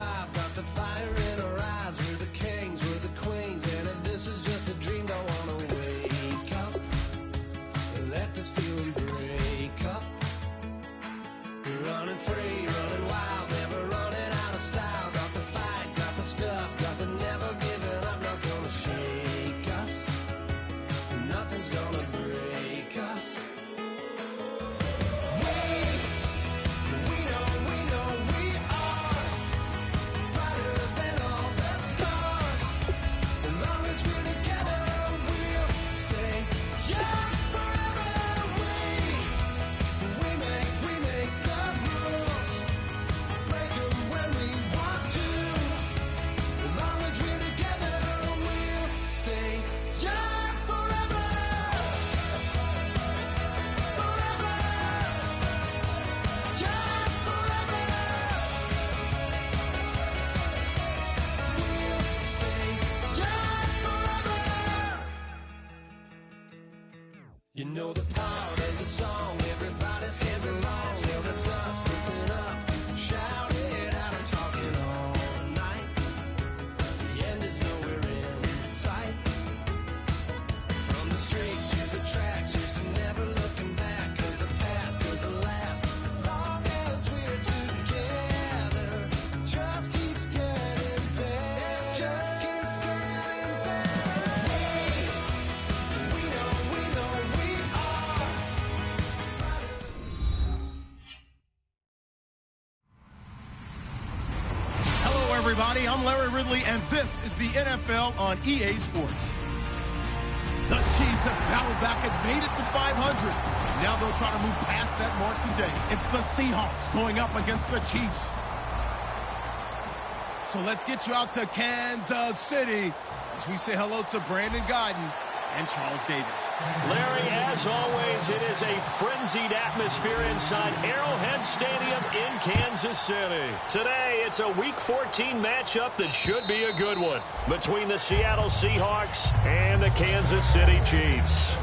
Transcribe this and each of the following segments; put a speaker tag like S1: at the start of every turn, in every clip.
S1: I've got the fire in our eyes. We're the kings, we're the queens, and if this is just a dream, don't wanna wake up. Let this feeling break up. We're running free, running wild, never running out of style. Got the fight, got the stuff, got the never giving up. Not gonna shake us, nothing's gonna break us. You know the part of the song, everybody sings along. Well, that's us, listen up, shout it out, I'm talking all night. The end is nowhere in sight. From the streets to the tracks, there's never looking back, cause the past doesn't last. Long as we're together, just keeps getting better, just keeps getting better. We know
S2: everybody. I'm Larry Ridley, and this is the NFL on EA Sports. The Chiefs have battled back and made it to 500. Now they'll try to move past that mark today. It's the Seahawks going up against the Chiefs. So let's get you out to Kansas City as we say hello to Brandon Guyton and Charles Davis.
S3: Larry, as always, it is a frenzied atmosphere inside Arrowhead Stadium in Kansas City. Today, it's a Week 14 matchup that should be a good one between the Seattle Seahawks and the Kansas City Chiefs.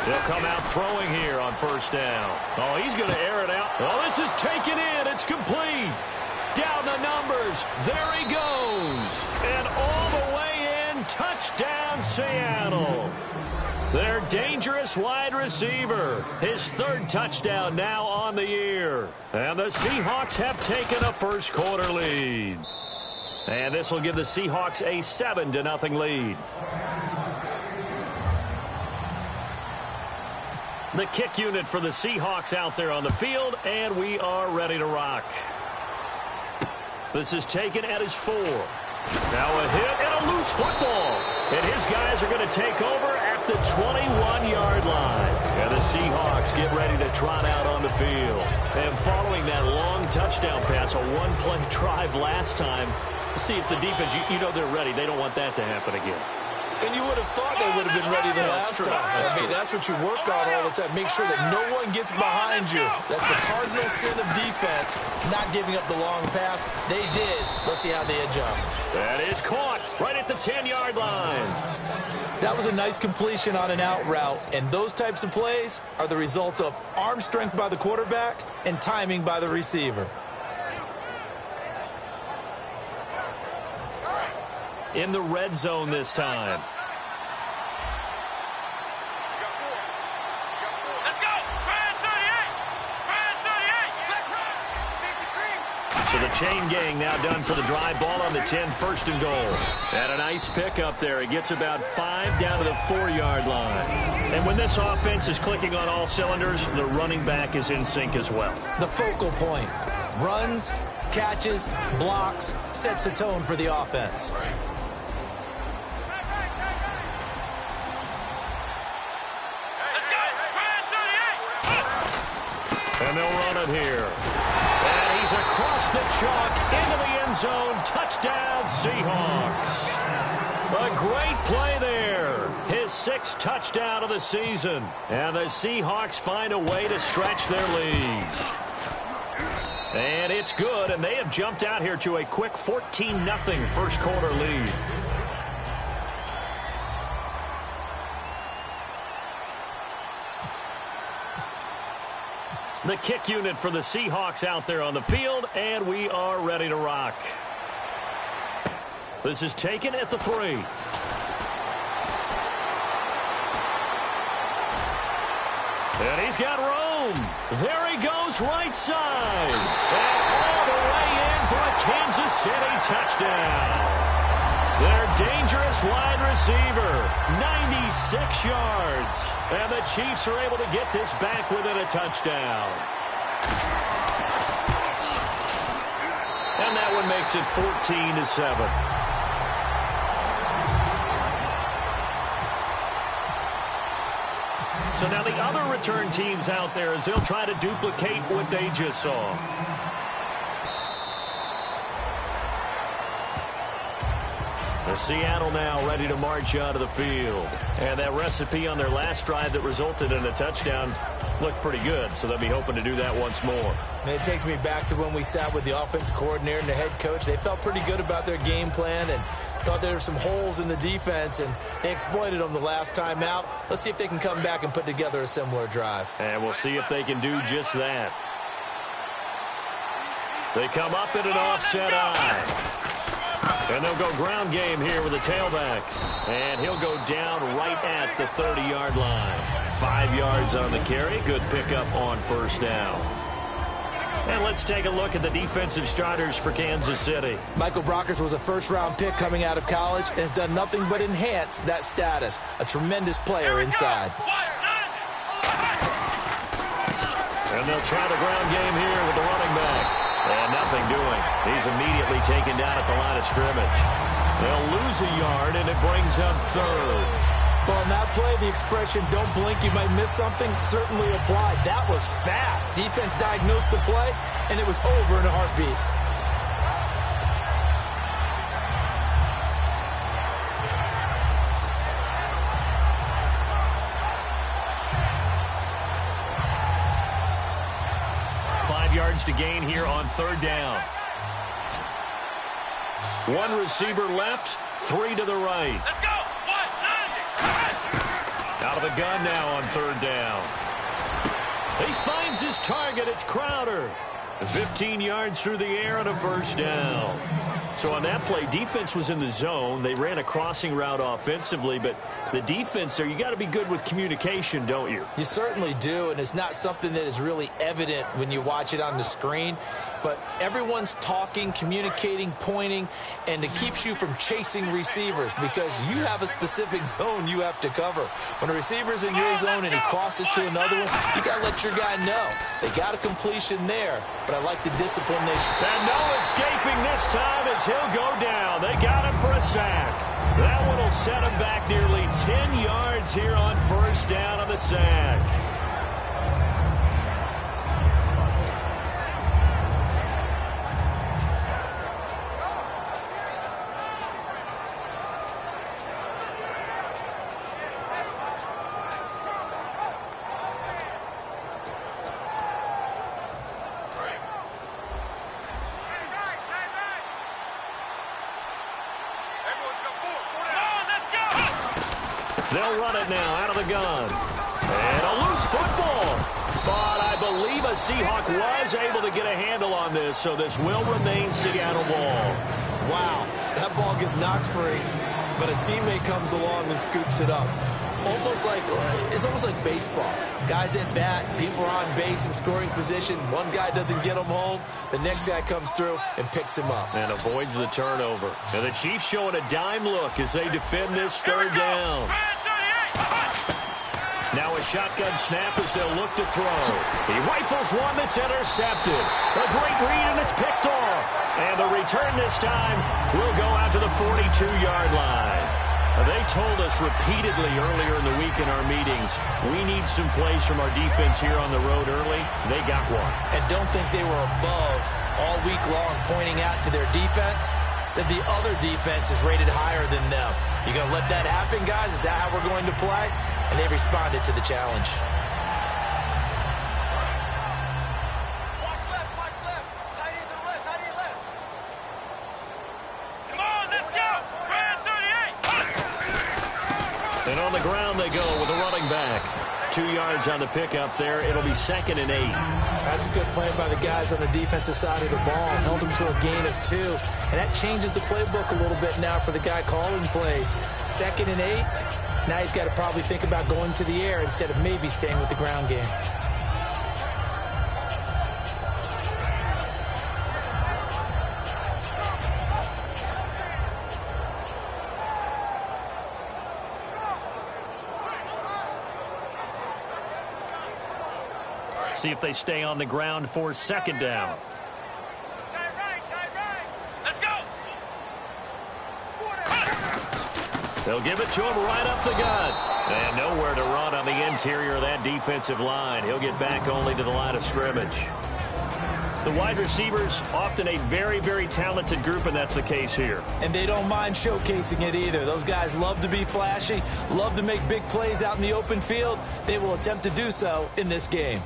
S3: They'll come out throwing here on first down. Oh, he's going to air it out. Oh, this is taken in. It's complete. Down the numbers. There he goes. And all the way in. Touchdown, Seattle. Their dangerous wide receiver. His third touchdown now on the year. And the Seahawks have taken a first quarter lead. And this will give the Seahawks a 7-0 lead. The kick unit for the Seahawks out there on the field, and we are ready to rock. This is taken at his 4. Now a hit and a loose football. And his guys are going to take over at the 21-yard line. And the Seahawks get ready to trot out on the field. And following that long touchdown pass, a one-play drive last time, see if the defense, you know they're ready. They don't want that to happen again.
S4: And you would have thought they would have been ready the last time. I mean, that's what you work on all the time. Make sure that no one gets behind you. That's the cardinal sin of defense, not giving up the long pass. They did. Let's see how they adjust.
S3: That is caught right at the 10-yard line.
S4: That was a nice completion on an out route, and those types of plays are the result of arm strength by the quarterback and timing by the receiver.
S3: In the red zone this time. So the chain gang now done for the drive ball on the 10, first and goal. And a nice pick up there. He gets about 5 down to the 4-yard line. And when this offense is clicking on all cylinders, the running back is in sync as well.
S4: The focal point. Runs, catches, blocks, sets the tone for the offense.
S3: And they'll run it here. And he's across the chalk into the end zone. Touchdown, Seahawks. A great play there. His 6th touchdown of the season. And the Seahawks find a way to stretch their lead. And it's good, and they have jumped out here to a quick 14-0 first quarter lead. The kick unit for the Seahawks out there on the field, and we are ready to rock. This is taken at the 3. And he's got room. There he goes, right side. And all the way in for a Kansas City touchdown. Their dangerous wide receiver, 96 yards. And the Chiefs are able to get this back within a touchdown. And that one makes it 14-7. So now the other return teams out there as they'll try to duplicate what they just saw. The Seattle now ready to march out of the field. And that recipe on their last drive that resulted in a touchdown looked pretty good, so they'll be hoping to do that once more.
S4: And it takes me back to when we sat with the offensive coordinator and the head coach. They felt pretty good about their game plan and thought there were some holes in the defense, and they exploited them the last time out. Let's see if they can come back and put together a similar drive.
S3: And we'll see if they can do just that. They come up in an offset eye. And they'll go ground game here with a tailback. And he'll go down right at the 30-yard line. 5 yards on the carry. Good pickup on first down. And let's take a look at the defensive starters for Kansas City.
S4: Michael Brockers was a first-round pick coming out of college and has done nothing but enhance that status. A tremendous player inside.
S3: And they'll try the ground game here with the running back. And nothing doing. He's immediately taken down at the line of scrimmage. They'll lose a yard, and it brings up 3rd.
S4: Well, on that play, the expression, don't blink, you might miss something, certainly applied. That was fast. Defense diagnosed the play, and it was over in a heartbeat.
S3: To gain here on 3rd down. 1 receiver left, 3 to the right.
S5: Let's go. 190.
S3: Out of the gun now on 3rd down. He finds his target. It's Crowder. 15 yards through the air and a first down. So on that play, defense was in the zone. They ran a crossing route offensively, but the defense there, you got to be good with communication, don't you?
S4: You certainly do, and it's not something that is really evident when you watch it on the screen. But everyone's talking, communicating, pointing, and it keeps you from chasing receivers because you have a specific zone you have to cover. When a receiver's in your zone and he crosses to another one, you got to let your guy know. They got a completion there, but I like the discipline they show.
S3: And no escaping this time as he'll go down. They got him for a sack. That one will set him back nearly 10 yards here on first down on the sack. They'll run it now out of the gun. And a loose football. But I believe a Seahawk was able to get a handle on this, so this will remain Seattle ball.
S4: Wow, that ball gets knocked free, but a teammate comes along and scoops it up. It's almost like baseball. Guys at bat, people are on base in scoring position. One guy doesn't get them home. The next guy comes through and picks him up.
S3: And avoids the turnover. And the Chiefs showing a dime look as they defend this third down. Now a shotgun snap as they'll look to throw. He rifles one that's intercepted. A great read, and it's picked off. And the return this time will go out to the 42-yard line. They told us repeatedly earlier in the week in our meetings, we need some plays from our defense here on the road early. They got one.
S4: And don't think they were above all week long pointing out to their defense that the other defense is rated higher than them. You going to let that happen, guys? Is that how we're going to play? And they responded to the challenge.
S3: And on the ground they go with a running back. 2 yards on the pickup there. It'll be 2nd and 8.
S4: That's a good play by the guys on the defensive side of the ball. Held them to a gain of 2. And that changes the playbook a little bit now for the guy calling plays. 2nd and 8. Now he's got to probably think about going to the air instead of maybe staying with the ground game.
S3: See if they stay on the ground for 2nd down.
S5: Tight right. Let's go.
S3: They'll give it to him right up the gut. And nowhere to run on the interior of that defensive line. He'll get back only to the line of scrimmage. The wide receivers, often a very, very talented group, and that's the case here.
S4: And they don't mind showcasing it either. Those guys love to be flashy, love to make big plays out in the open field. They will attempt to do so in this game.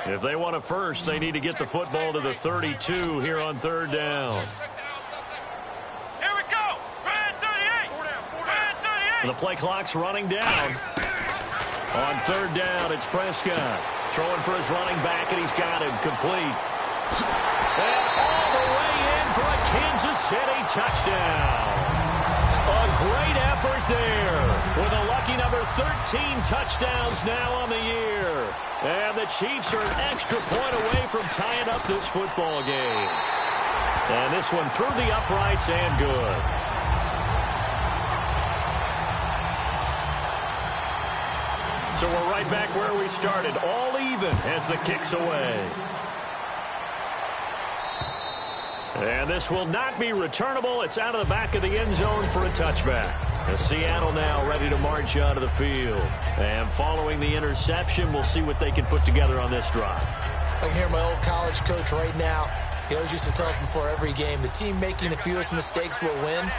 S3: If they want a first, they need to get the football to the 32 here on 3rd down.
S5: Here we go. Red 38. Red 38.
S3: And the play clock's running down. On 3rd down, it's Prescott. Throwing for his running back, and he's got him complete. And all the way in for a Kansas City touchdown. A great effort there with a lucky number 13 touchdowns now on the year. And the Chiefs are an extra point away from tying up this football game. And this one through the uprights and good. So we're right back where we started, all even as the kick's away. And this will not be returnable. It's out of the back of the end zone for a touchback. And Seattle now ready to march out of the field. And following the interception, we'll see what they can put together on this drive.
S4: I can hear my old college coach right now. He always used to tell us before every game, the team making the fewest mistakes will win.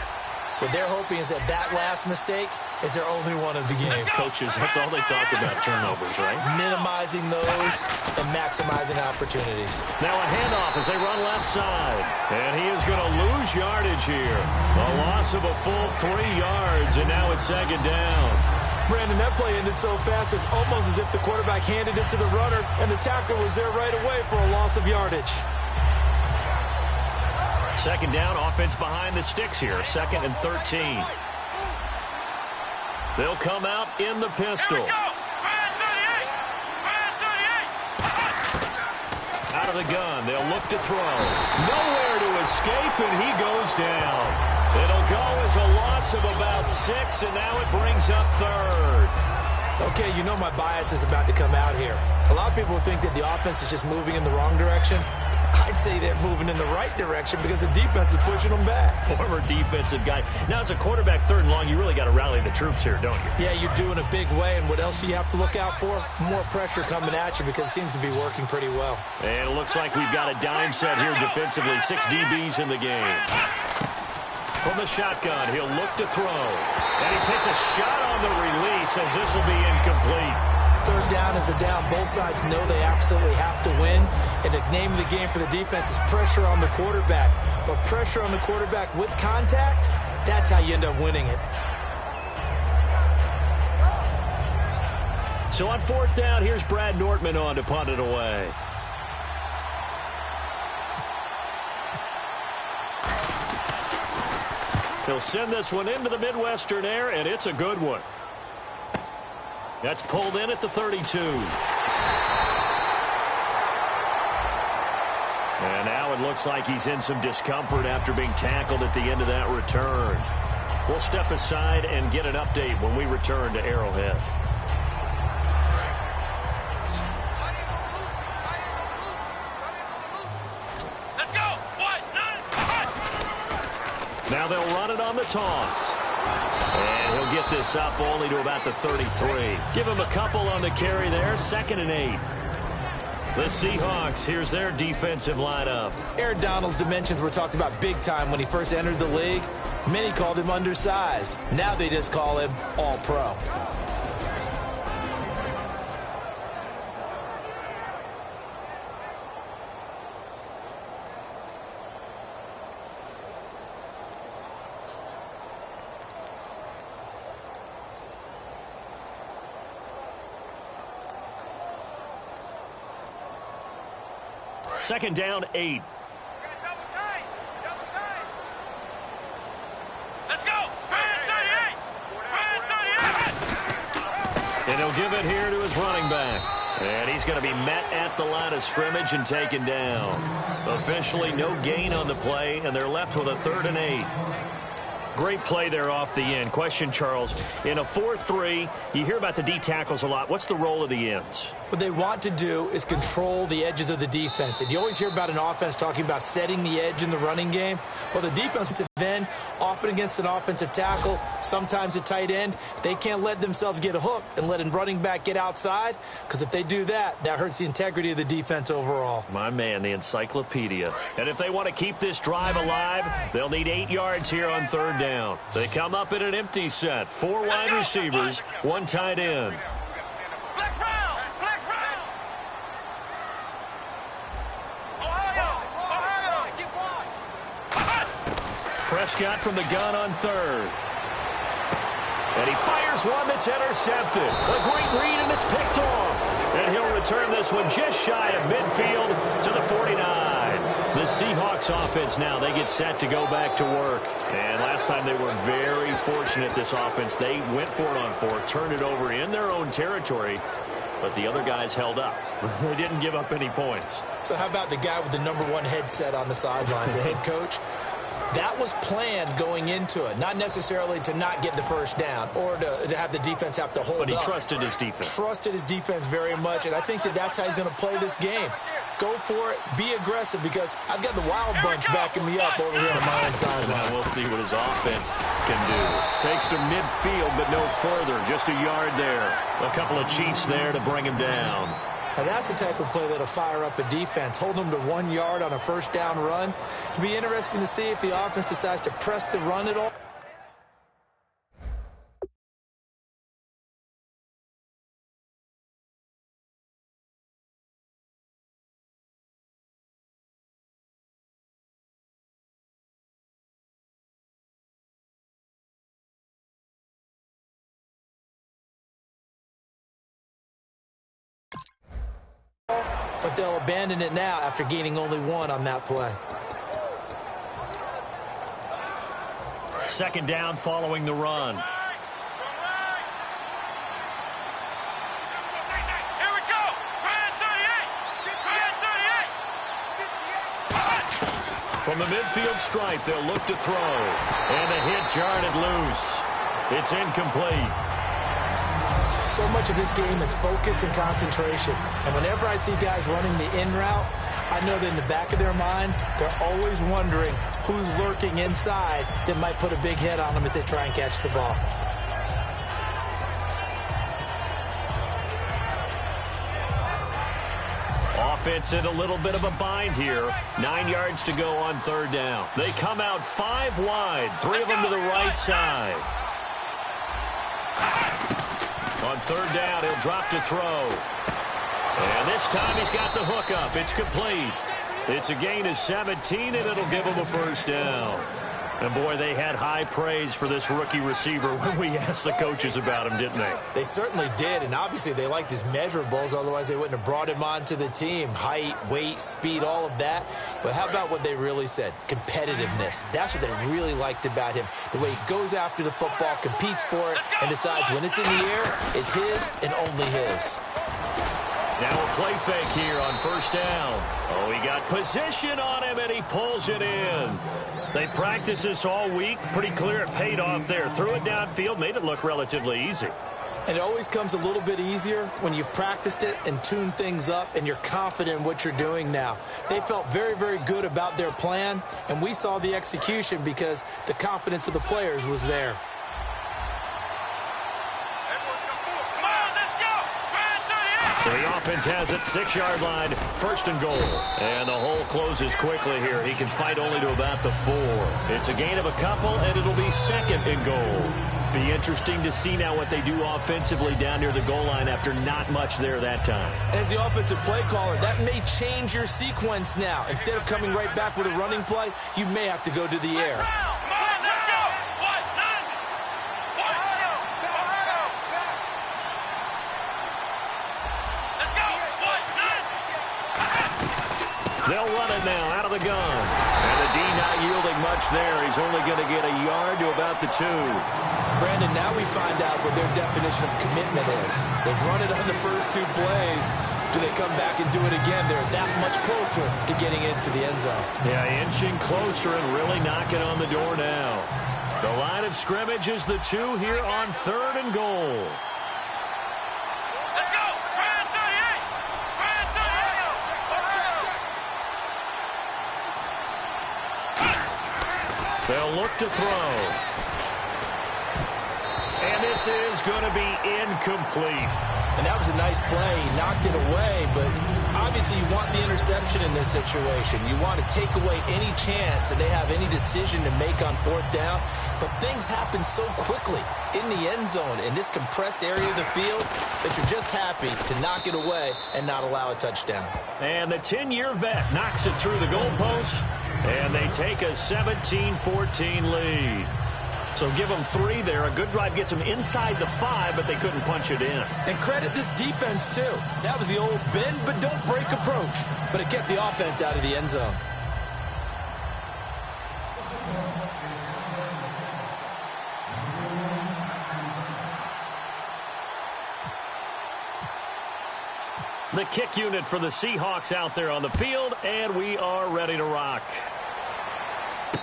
S4: What they're hoping is that last mistake is their only one of the game.
S3: Coaches, that's all they talk about, turnovers, right?
S4: Minimizing those and maximizing opportunities.
S3: Now a handoff as they run left side. And he is going to lose yardage here. A loss of a full 3 yards, and now it's 2nd down.
S4: Brandon, that play ended so fast, it's almost as if the quarterback handed it to the runner, and the tackler was there right away for a loss of yardage.
S3: 2nd down, offense behind the sticks here. 2nd and 13. They'll come out in the pistol.
S5: Here we go. Red 38. Red 38.
S3: Out of the gun, they'll look to throw. Nowhere to escape, and he goes down. It'll go as a loss of about 6, and now it brings up 3rd.
S4: Okay, you know my bias is about to come out here. A lot of people think that the offense is just moving in the wrong direction. I'd say they're moving in the right direction because the defense is pushing them back.
S3: Former defensive guy. Now, as a quarterback 3rd and long, you really got to rally the troops here, don't you?
S4: Yeah, you're doing a big way, and what else do you have to look out for? More pressure coming at you because it seems to be working pretty well.
S3: And it looks like we've got a dime set here defensively. 6 DBs in the game. From the shotgun, he'll look to throw. And he takes a shot on the release as this will be incomplete.
S4: 3rd down is the down. Both sides know they absolutely have to win. And the name of the game for the defense is pressure on the quarterback. But pressure on the quarterback with contact, that's how you end up winning it.
S3: So on 4th down, here's Brad Nortman on to punt it away. He'll send this one into the Midwestern air, and it's a good one. That's pulled in at the 32. And now it looks like he's in some discomfort after being tackled at the end of that return. We'll step aside and get an update when we return to Arrowhead.
S5: Let's go. 1, 9,
S3: Now they'll run it on the toss. And he'll get this up only to about the 33. Give him a couple on the carry there. 2nd and 8. The Seahawks, here's their defensive lineup.
S4: Aaron Donald's dimensions were talked about big time when he first entered the league. Many called him undersized. Now they just call him all-pro.
S3: Second down, 8.
S5: double tight. Double tight. Let's go. Brad 38. Brad 38.
S3: And he'll give it here to his running back. And he's going to be met at the line of scrimmage and taken down. Officially no gain on the play, and they're left with a 3rd and 8. Great play there off the end. Question, Charles, in a 4-3, you hear about the D tackles a lot. What's the role of the ends?
S4: What they want to do is control the edges of the defense. And you always hear about an offense talking about setting the edge in the running game. Well, the defensive end, often against an offensive tackle, sometimes a tight end, they can't let themselves get a hook and let a running back get outside, because if they do that, that hurts the integrity of the defense overall.
S3: My man, the encyclopedia. And if they want to keep this drive alive, they'll need 8 yards here on 3rd down. They come up in an empty set. 4 wide receivers, 1 tight end.
S5: Flex round. Flex round. Ohio. Get wide.
S3: Prescott from the gun on 3rd. And he fires one that's intercepted. A great read, and it's picked off. And he'll return this one just shy of midfield to the 49. The Seahawks offense now, they get set to go back to work. And last time they were very fortunate, this offense. They went for it on 4, turned it over in their own territory, but the other guys held up. They didn't give up any points.
S4: So how about the guy with the #1 headset on the sidelines, the head coach? That was planned going into it, not necessarily to not get the first down or to have the defense have to hold up.
S3: But he trusted his defense.
S4: Trusted his defense very much, and I think that's how he's going to play this game. Go for it, be aggressive, because I've got the wild bunch backing me up over here on my own sideline.
S3: We'll see what his offense can do. Takes to midfield, but no further. Just a yard there. A couple of Chiefs there to bring him down.
S4: Now that's the type of play that'll fire up a defense. Hold them to 1 yard on a 1st down run. It'll be interesting to see if the offense decides to press the run at all. But they'll abandon it now after gaining only 1 on that play.
S3: 2nd down following the run.
S5: Here we go. Brad 38. Brad 38.
S3: From the midfield stripe, they'll look to throw. And the hit jarred loose. It's incomplete.
S4: So much of this game is focus and concentration. And whenever I see guys running the in route, I know that in the back of their mind, they're always wondering who's lurking inside that might put a big hit on them as they try and catch the ball.
S3: Offense in a little bit of a bind here. 9 yards to go on 3rd down. They come out 5 wide, 3 of them to the right side. On 3rd down, he'll drop to throw. And this time he's got the hook up. It's complete. It's a gain of 17, and it'll give him a 1st down. And, boy, they had high praise for this rookie receiver when we asked the coaches about him, didn't they?
S4: They certainly did, and obviously they liked his measurables. Otherwise, they wouldn't have brought him onto the team. Height, weight, speed, all of that. But how about what they really said? Competitiveness. That's what they really liked about him. The way he goes after the football, competes for it, and decides when it's in the air, it's his and only his.
S3: Now a play fake here on first down. Oh, he got position on him, and he pulls it in. They practiced this all week. Pretty clear it paid off there. Threw it downfield, made it look relatively easy.
S4: And it always comes a little bit easier when you've practiced it and tuned things up and you're confident in what you're doing now. They felt very, very good about their plan, and we saw the execution because the confidence of the players was there.
S3: So the offense has it, 6-yard line, first and goal. And the hole closes quickly here. He can fight only to about the 4. It's a gain of a couple, and it'll be second and goal. Be interesting to see now what they do offensively down near the goal line after not much there that time.
S4: As the offensive play caller, that may change your sequence now. Instead of coming right back with a running play, you may have to go to the air.
S3: They'll run it now out of the gun. And the D not yielding much there. He's only going to get a yard to about the 2.
S4: Brandon, now we find out what their definition of commitment is. They've run it on the first 2 plays. Do they come back and do it again? They're that much closer to getting into the end zone.
S3: Yeah, inching closer and really knocking on the door now. The line of scrimmage is the 2 here on third and goal. They'll look to throw. And this is going to be incomplete.
S4: And that was a nice play. He knocked it away, but obviously you want the interception in this situation. You want to take away any chance that they have any decision to make on 4th down. But things happen so quickly in the end zone in this compressed area of the field that you're just happy to knock it away and not allow a touchdown.
S3: And the 10-year vet knocks it through the goalpost. And they take a 17-14 lead. So give them 3 there. A good drive gets them inside the 5, but they couldn't punch it in.
S4: And credit this defense, too. That was the old bend but don't break approach. But it kept the offense out of the end zone.
S3: The kick unit for the Seahawks out there on the field, and we are ready to rock.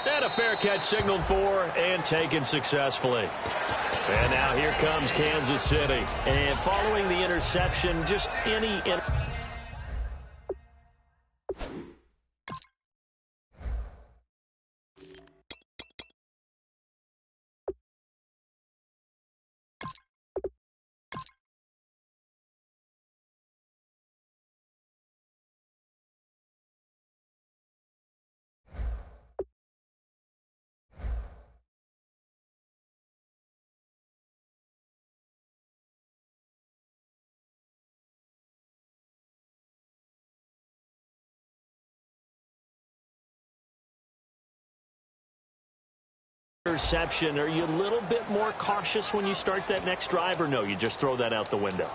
S3: And a fair catch signaled for and taken successfully. And now here comes Kansas City. And following the interception, just any... interception, are you a little bit more cautious when you start that next drive, or no, you just throw that out the window?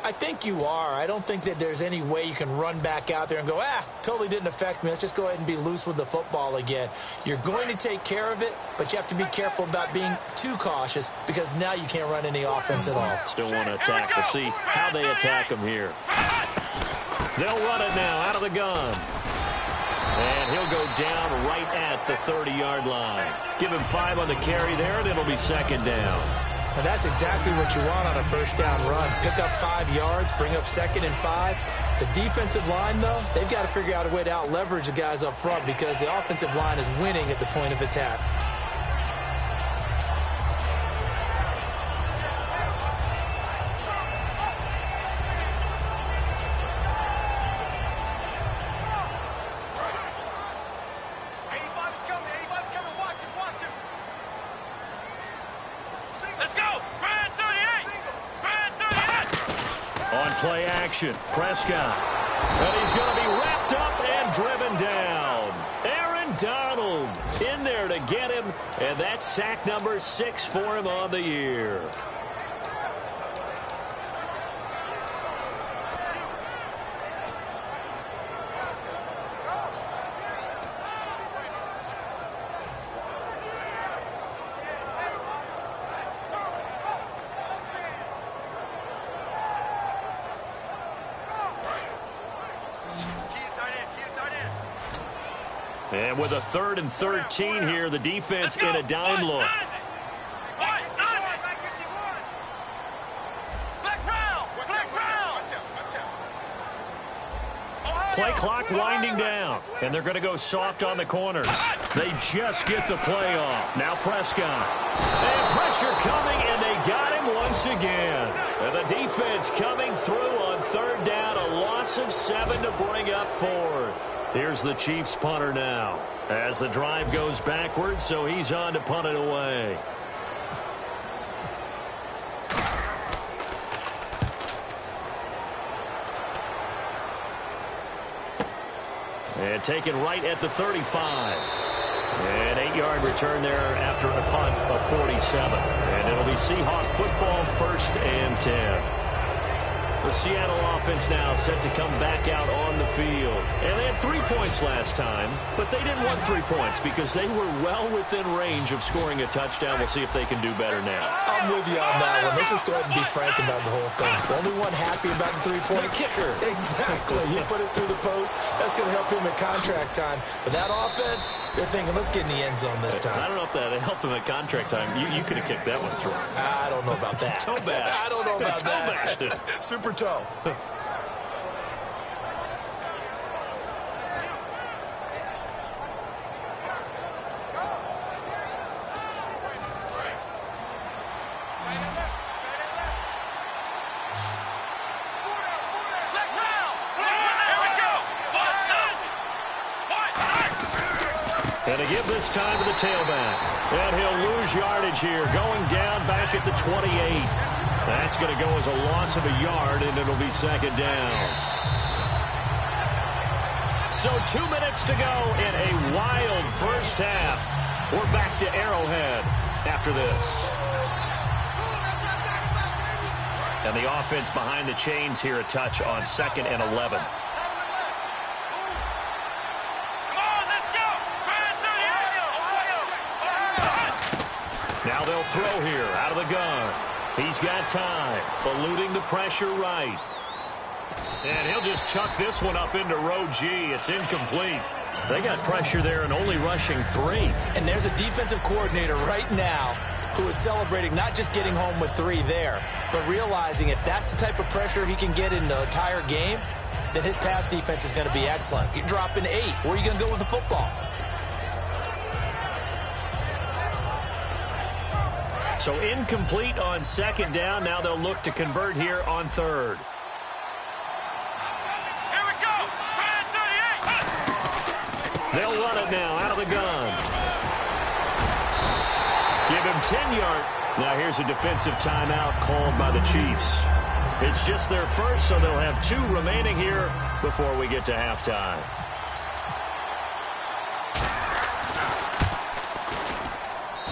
S4: I think you are. I don't think that there's any way you can run back out there and go, totally didn't affect me. Let's just go ahead and be loose with the football again. You're going to take care of it, but you have to be careful about being too cautious because now you can't run any offense at all.
S3: Still want to attack. We'll see how they attack them here. They'll run it now out of the gun. And he'll go down right at the 30-yard line. Give him 5 on the carry there, and it'll be second down.
S4: And that's exactly what you want on a first down run. Pick up 5 yards, bring up 2nd and 5. The defensive line, though, they've got to figure out a way to out-leverage the guys up front because the offensive line is winning at the point of attack.
S3: Play action. Prescott. And he's going to be wrapped up and driven down. Aaron Donald in there to get him, and that's sack number 6 for him on the year. And with a 3rd and 13 here, the defense in a dime look. Play clock winding down, and they're going to go soft on the corners. They just get the play off. Now Prescott. And pressure coming, and they got him once again. And the defense coming through on 3rd down, a loss of 7 to bring up 4th. Here's the Chiefs punter now as the drive goes backwards, so he's on to punt it away. And taken right at the 35. An 8-yard return there after a punt of 47. And it'll be Seahawk football, 1st and 10. The Seattle offense now set to come back out on the field. And they had 3 points last time, but they didn't want 3 points because they were well within range of scoring a touchdown. We'll see if they can do better now.
S4: I'm with you on that one. Let's just go ahead and be frank about the whole thing. The only one happy about the 3-point
S3: kicker.
S4: Exactly. He put it through the post. That's going to help him at contract time. But that offense, they're thinking, let's get in the end zone this time.
S3: I don't know if that helped him at contract time. You could have kicked that one through.
S4: I don't know about that.
S3: Toe bash.
S4: I don't know about that.
S3: Toe bashed it.
S4: Super toe.
S3: And to give this time to the tailback. And he'll lose yardage here, going down back at the 28. That's going to go as a loss of a yard, and it'll be 2nd down. So 2 minutes to go in a wild first half. We're back to Arrowhead after this. And the offense behind the chains here a touch on 2nd and 11. Now they'll throw here out of the gun. He's got time, eluding the pressure right. And he'll just chuck this one up into row G. It's incomplete. They got pressure there and only rushing 3.
S4: And there's a defensive coordinator right now who is celebrating not just getting home with 3 there, but realizing if that's the type of pressure he can get in the entire game, then his pass defense is going to be excellent. You're dropping 8. Where are you going to go with the football?
S3: So incomplete on 2nd down. Now they'll look to convert here on 3rd.
S5: Here we go.
S3: They'll run it now out of the gun. Give him 10 yards. Now here's a defensive timeout called by the Chiefs. It's just their first, so they'll have 2 remaining here before we get to halftime.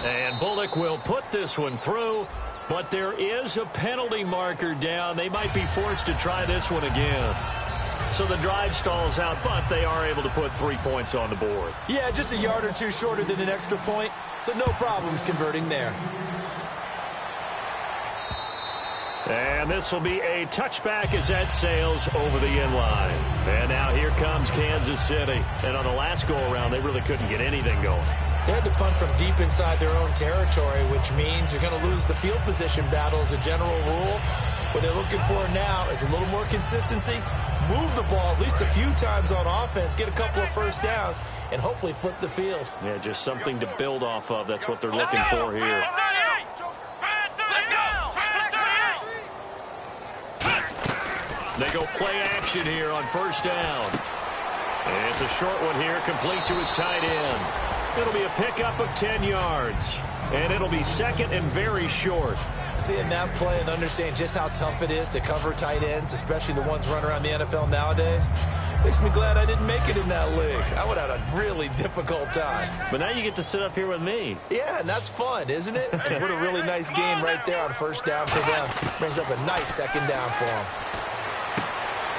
S3: And Bullock will put this one through, but there is a penalty marker down. They might be forced to try this one again. So the drive stalls out, but they are able to put 3 points on the board.
S4: Yeah, just a yard or 2 shorter than an extra point, so no problems converting there.
S3: And this will be a touchback as that sails over the end line. And now here comes Kansas City. And on the last go-around, they really couldn't get anything going.
S4: They had to punt from deep inside their own territory, which means you're going to lose the field position battle as a general rule. What they're looking for now is a little more consistency, move the ball at least a few times on offense, get a couple of first downs, and hopefully flip the field.
S3: Yeah, just something to build off of. That's what they're looking for here. They go play action here on 1st down. And it's a short one here, complete to his tight end. It'll be a pickup of 10 yards. And it'll be 2nd and very short.
S4: Seeing that play and understanding just how tough it is to cover tight ends, especially the ones running around the NFL nowadays, Makes me glad I didn't make it in that league. I would have had a really difficult time.
S3: But now you get to sit up here with me.
S4: Yeah, and that's fun, isn't it? And what a really nice game right there on first down for them. Brings up a nice second down for them.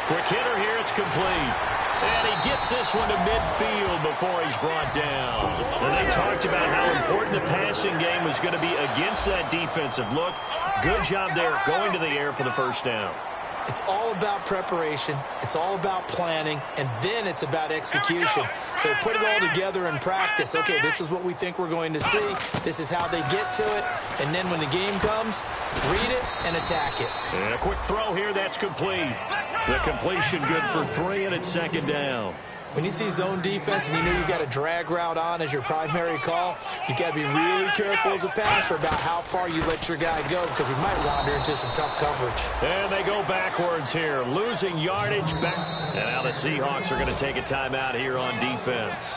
S3: Quick hitter here, it's complete. And he gets this one to midfield before he's brought down. And they talked about how important the passing game was going to be against that defensive look. Good job there going to the air for the first down.
S4: It's all about preparation. It's all about planning. And then it's about execution. So put it all together in practice. Okay, this is what we think we're going to see. This is how they get to it. And then when the game comes, read it and attack it.
S3: And a quick throw here, that's complete. The completion good for 3, and it's second down.
S4: When you see zone defense and you know you've got a drag route on as your primary call, you've got to be really careful as a passer about how far you let your guy go because he might wander into some tough coverage.
S3: And they go backwards here, losing yardage back. And now the Seahawks are going to take a timeout here on defense.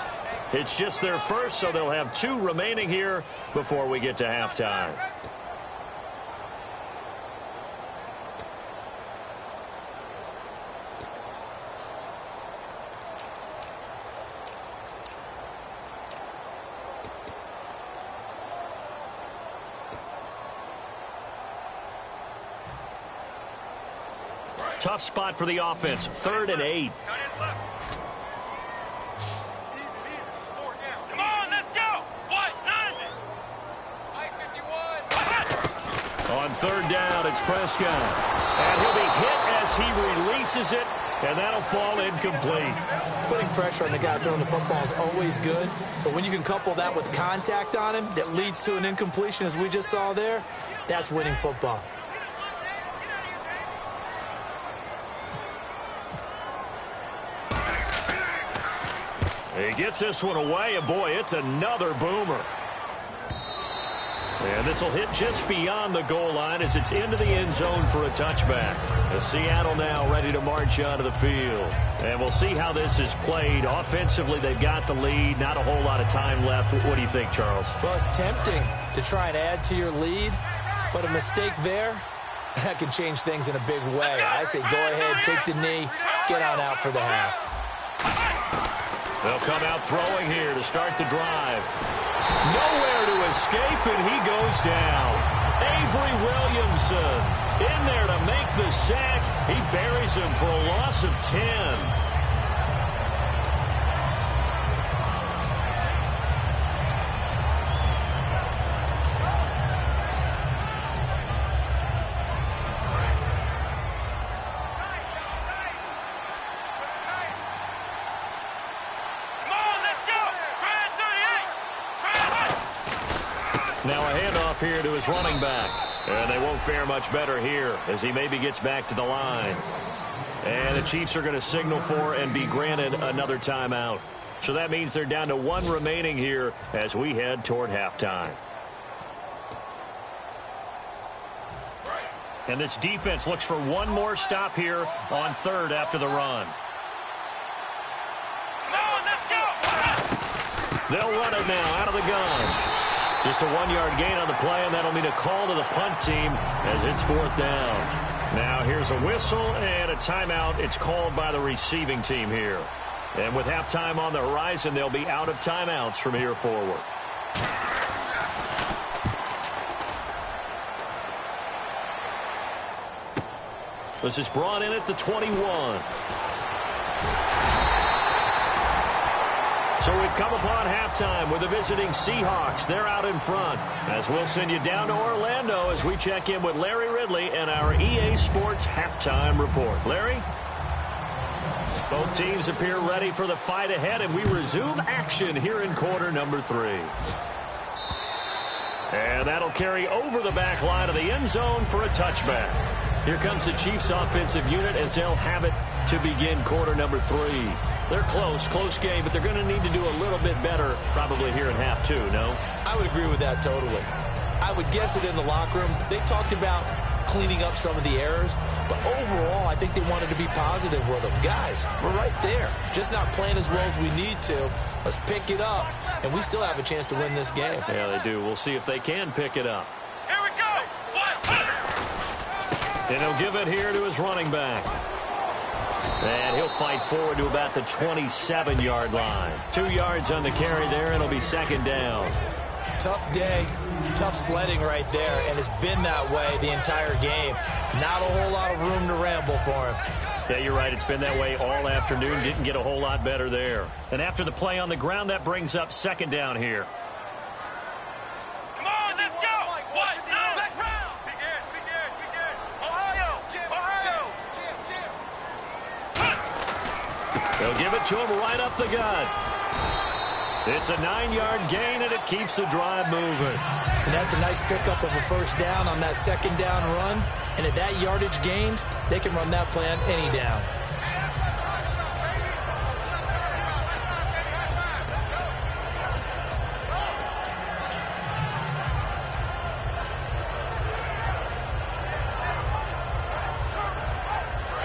S3: It's just their first, so they'll have 2 remaining here before we get to halftime. Tough spot for the offense. 3rd and 8.
S5: Come on, let's go. What?
S3: On 3rd down, it's Prescott. And he'll be hit as he releases it, and that'll fall incomplete.
S4: Putting pressure on the guy throwing the football is always good, but when you can couple that with contact on him that leads to an incompletion, as we just saw there, that's winning football.
S3: He gets this one away, and boy, it's another boomer. And this will hit just beyond the goal line as it's into the end zone for a touchback. As Seattle now ready to march onto the field. And we'll see how this is played. Offensively, they've got the lead. Not a whole lot of time left. What do you think, Charles?
S4: Well, it's tempting to try and add to your lead, but a mistake there, that can change things in a big way. I say go ahead, take the knee, get on out for the half.
S3: They'll come out throwing here to start the drive. Nowhere to escape, and he goes down. Avery Williamson in there to make the sack. He buries him for a loss of 10. Now a handoff here to his running back. And they won't fare much better here as he maybe gets back to the line. And the Chiefs are going to signal for and be granted another timeout. So that means they're down to 1 remaining here as we head toward halftime. And this defense looks for one more stop here on 3rd after the run. They'll run it now out of the gun. Just a 1-yard gain on the play, and that'll mean a call to the punt team as it's 4th down. Now here's a whistle and a timeout. It's called by the receiving team here. And with halftime on the horizon, they'll be out of timeouts from here forward. This is brought in at the 21. So we've come upon halftime with the visiting Seahawks. They're out in front. As we'll send you down to Orlando as we check in with Larry Ridley and our EA Sports Halftime Report. Larry? Both teams appear ready for the fight ahead, and we resume action here in quarter number 3. And that'll carry over the back line of the end zone for a touchback. Here comes the Chiefs offensive unit as they'll have it to begin quarter number 3. They're close game, but they're going to need to do a little bit better probably here in half 2, no?
S4: I would agree with that totally. I would guess it in the locker room. They talked about cleaning up some of the errors, but overall I think they wanted to be positive with them. Guys, we're right there. Just not playing as well as we need to. Let's pick it up, and we still have a chance to win this game.
S3: Yeah, they do. We'll see if they can pick it up.
S5: Here we go.
S3: And he'll give it here to his running back. And he'll fight forward to about the 27-yard line. 2 yards on the carry there, and it'll be second down.
S4: Tough day, tough sledding right there, and it's been that way the entire game. Not a whole lot of room to ramble for him.
S3: Yeah, you're right. It's been that way all afternoon. Didn't get a whole lot better there. And after the play on the ground, that brings up second down here.
S5: Come on, let's go. What? No. Next round. Begin. Ohio.
S3: They'll give it to him right up the gut. It's a 9-yard gain, and it keeps the drive moving.
S4: And that's a nice pickup of a first down on that second down run. And at that yardage gained, they can run that play on any down.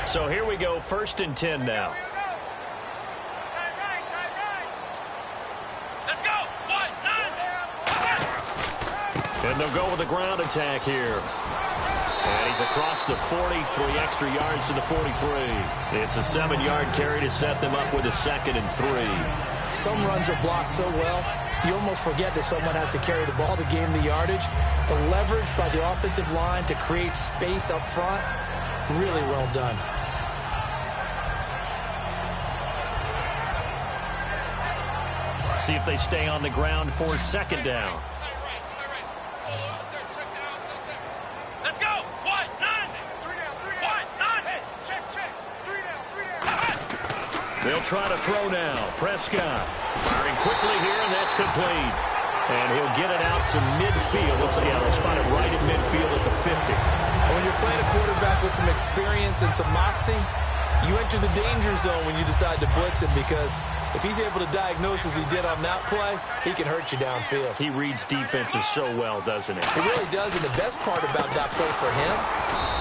S3: So here we go, 1st and 10 now.
S5: Let's go. What?
S3: And they'll go with the ground attack here. And he's across the 40, 3 extra yards to the 43. It's a 7-yard carry to set them up with a 2nd and 3.
S4: Some runs are blocked so well, you almost forget that someone has to carry the ball to gain the yardage. The leverage by the offensive line to create space up front, really well done.
S3: See if they stay on the ground for second down.
S5: Let's go. What? 9. 3 down. What? 9. Check. 3 down.
S3: They'll try to throw now. Prescott firing quickly here, and that's complete. And he'll get it out to midfield. They'll spot it right at midfield at the 50.
S4: And when you're playing a quarterback with some experience and some moxie, you enter the danger zone when you decide to blitz him, because if he's able to diagnose as he did on that play, he can hurt you downfield.
S3: He reads defenses so well, doesn't he?
S4: He really does, and the best part about that play for him,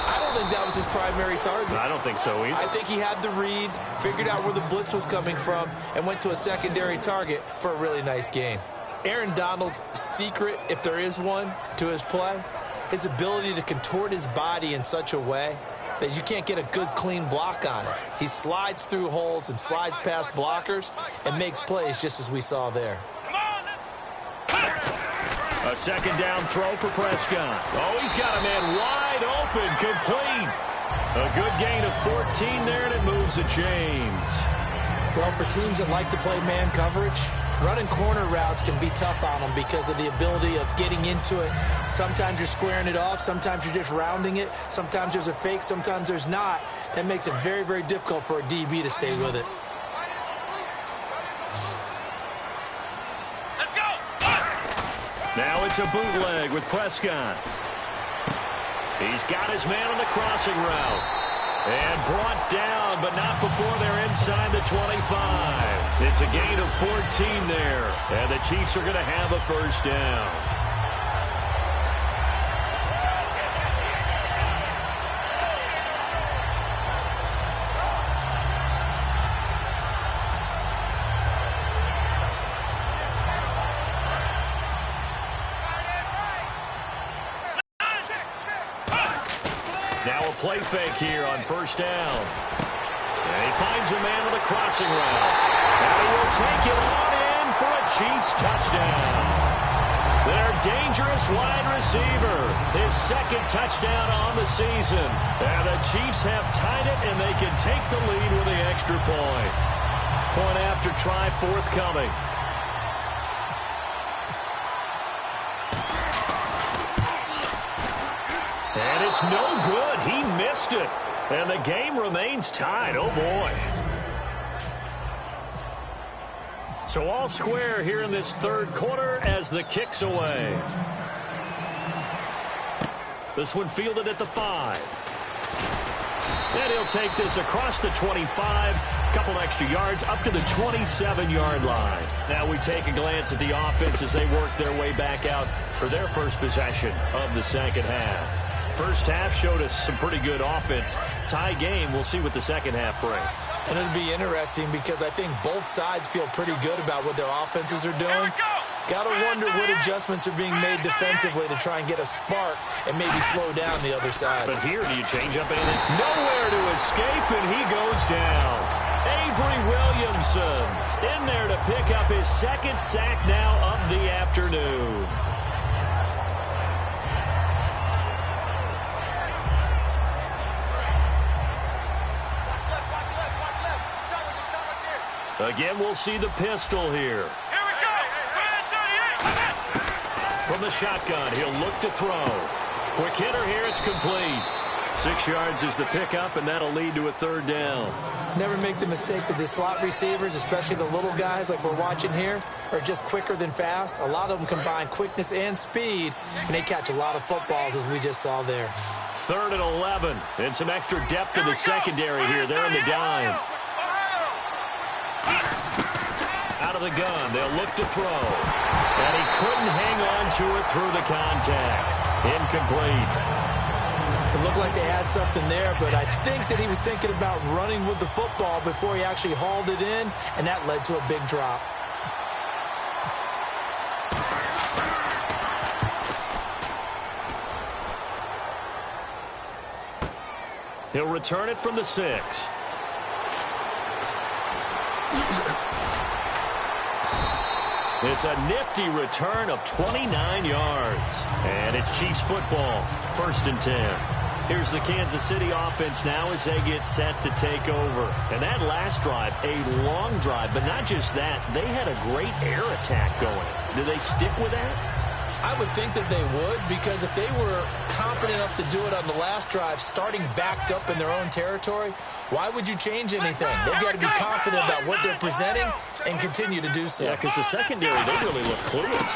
S4: I don't think that was his primary target.
S3: I don't think so either.
S4: I think he had the read, figured out where the blitz was coming from, and went to a secondary target for a really nice gain. Aaron Donald's secret, if there is one, to his play, his ability to contort his body in such a way that you can't get a good, clean block on it. He slides through holes and slides past blockers and makes plays just as we saw there.
S3: A second down throw for Prescott. Oh, he's got a man wide open, complete. A good gain of 14 there, and it moves the chains.
S4: Well, for teams that like to play man coverage, running corner routes can be tough on them because of the ability of getting into it. Sometimes you're squaring it off. Sometimes you're just rounding it. Sometimes there's a fake. Sometimes there's not. That makes it very, very difficult for a DB to stay with it.
S5: Let's go.
S3: Now it's a bootleg with Prescott. He's got his man on the crossing route. And brought down, but not before they're inside the 25. It's a gain of 14 there. And the Chiefs are going to have a first down. Now a play fake here on first down. And he finds a man with a crossing route. And he will take it on in for a Chiefs touchdown. Their dangerous wide receiver. His 2nd touchdown on the season. And the Chiefs have tied it, and they can take the lead with the extra point. Point after try forthcoming. And it's no good. He missed it. And the game remains tied. Oh, boy. So all square here in this 3rd quarter as the kick's away. This one fielded at the 5. And he'll take this across the 25. Couple extra yards up to the 27-yard line. Now we take a glance at the offense as they work their way back out for their first possession of the second half. First half showed us some pretty good offense. Tie game. We'll see what the second half brings.
S4: And it'll be interesting because I think both sides feel pretty good about what their offenses are doing. Got to wonder what adjustments are being made defensively to try and get a spark and maybe slow down the other side.
S3: But here, do you change up anything? Nowhere to escape, and he goes down. Avery Williamson in there to pick up his second sack now of the afternoon. Again, we'll see the pistol here.
S5: Here we go.
S3: From the shotgun, he'll look to throw. Quick hitter here, it's complete. 6 yards is the pickup, and that'll lead to a third down.
S4: Never make the mistake that the slot receivers, especially the little guys like we're watching here, are just quicker than fast. A lot of them combine quickness and speed, and they catch a lot of footballs, as we just saw there.
S3: 3rd and 11, and some extra depth in the secondary here. They're in the dime. Out of the gun, they'll look to throw. And he couldn't hang on to it through the contact. Incomplete.
S4: It looked like they had something there, but I think that he was thinking about running with the football before he actually hauled it in, and that led to a big drop.
S3: He'll return it from the 6. It's a nifty return of 29 yards. And it's Chiefs football, 1st and 10. Here's the Kansas City offense now as they get set to take over. And that last drive, a long drive, but not just that. They had a great air attack going. Do they stick with that?
S4: I would think that they would, because if they were confident enough to do it on the last drive, starting backed up in their own territory, why would you change anything? They've got to be confident about what they're presenting and continue to do so.
S3: Yeah, because the secondary, they really look clueless.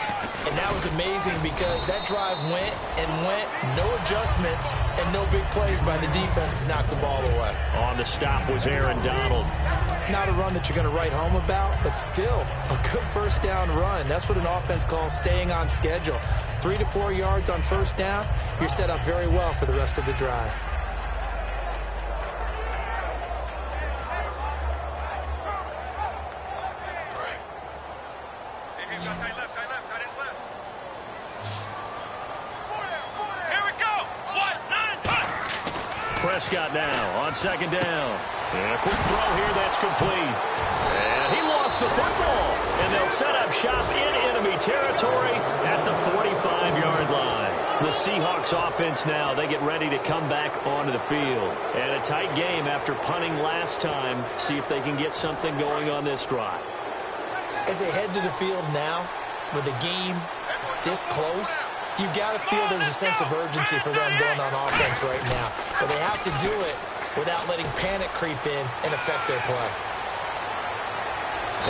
S4: And that was amazing because that drive went and went, no adjustments, and no big plays by the defense to knock the ball away.
S3: On the stop was Aaron Donald.
S4: Not a run that you're going to write home about, but still a good first down run. That's what an offense calls staying on schedule. 3 to 4 yards on first down, you're set up very well for the rest of the drive.
S3: Prescott now on 2nd down. And a quick throw here, that's complete. And he lost the football. And they'll set up shop in enemy territory at the 45-yard line. The Seahawks offense now, they get ready to come back onto the field. And a tight game after punting last time. See if they can get something going on this drive.
S4: As they head to the field now, with the game this close, you've got to feel there's a sense of urgency for them going on offense right now. But they have to do it without letting panic creep in and affect their play.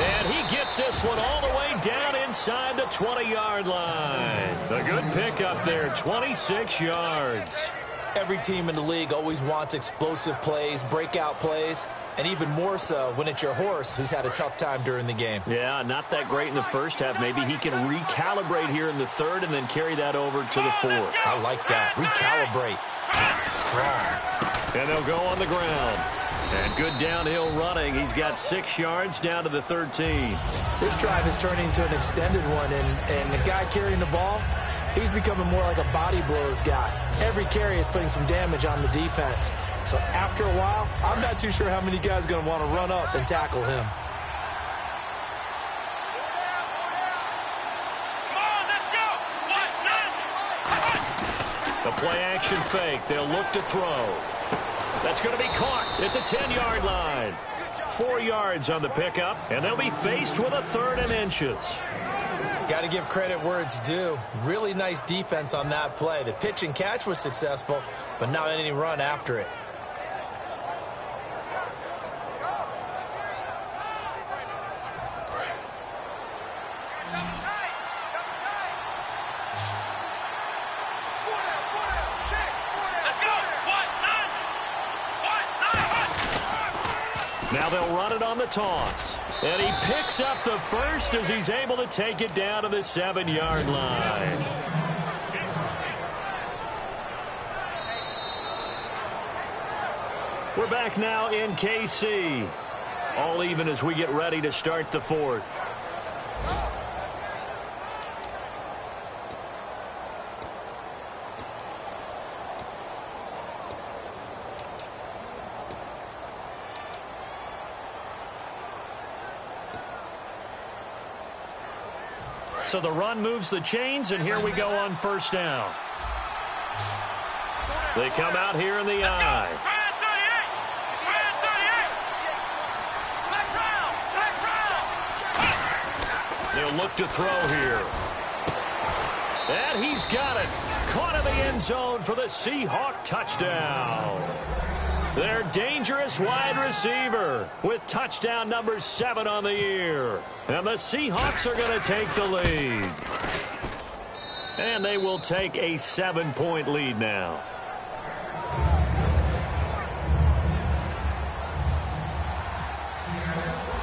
S3: And he gets this one all the way down inside the 20-yard line. A good pickup there, 26 yards.
S4: Every team in the league always wants explosive plays, breakout plays, and even more so when it's your horse who's had a tough time during the game.
S3: Yeah, not that great in the first half. Maybe he can recalibrate here in the 3rd and then carry that over to the 4th.
S4: I like that. Recalibrate. Strong.
S3: And they'll go on the ground. And good downhill running. He's got 6 yards down to the 13.
S4: This drive is turning into an extended one, and the guy carrying the ball, he's becoming more like a body blows guy. Every carry is putting some damage on the defense. So after a while, I'm not too sure how many guys are going to want to run up and tackle him.
S3: The play action fake. They'll look to throw. That's going to be caught at the 10-yard line. 4 yards on the pickup, and they'll be faced with a 3rd and inches.
S4: Got to give credit where it's due. Really nice defense on that play. The pitch and catch was successful, but not any run after it.
S3: Now they'll run it on the toss. And he picks up the first as he's able to take it down to the 7-yard line. We're back now in KC. All even as we get ready to start the 4th. So the run moves the chains, and here we go on first down. They come out here in the I. They'll look to throw here. And he's got it. Caught in the end zone for the Seahawk touchdown. Their dangerous wide receiver with touchdown number 7 on the year. And the Seahawks are going to take the lead. And they will take a 7-point lead now.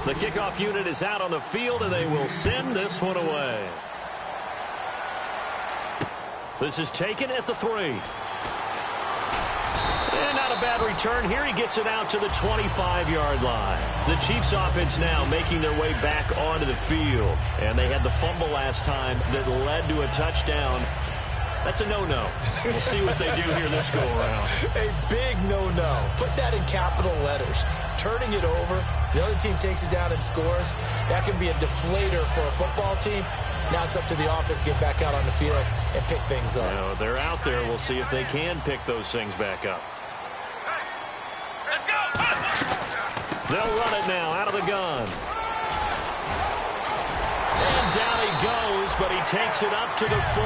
S3: The kickoff unit is out on the field, and they will send this one away. This is taken at the 3. And not a bad return here. He gets it out to the 25-yard line. The Chiefs offense now making their way back onto the field. And they had the fumble last time that led to a touchdown. That's a no-no. We'll see what they do here this go-around.
S4: A big no-no. Put that in capital letters. Turning it over, the other team takes it down and scores. That can be a deflator for a football team. Now it's up to the offense to get back out on the field and pick things up.
S3: No, they're out there. We'll see if they can pick those things back up. They'll run it now out of the gun. And down he goes, but he takes it up to the 40.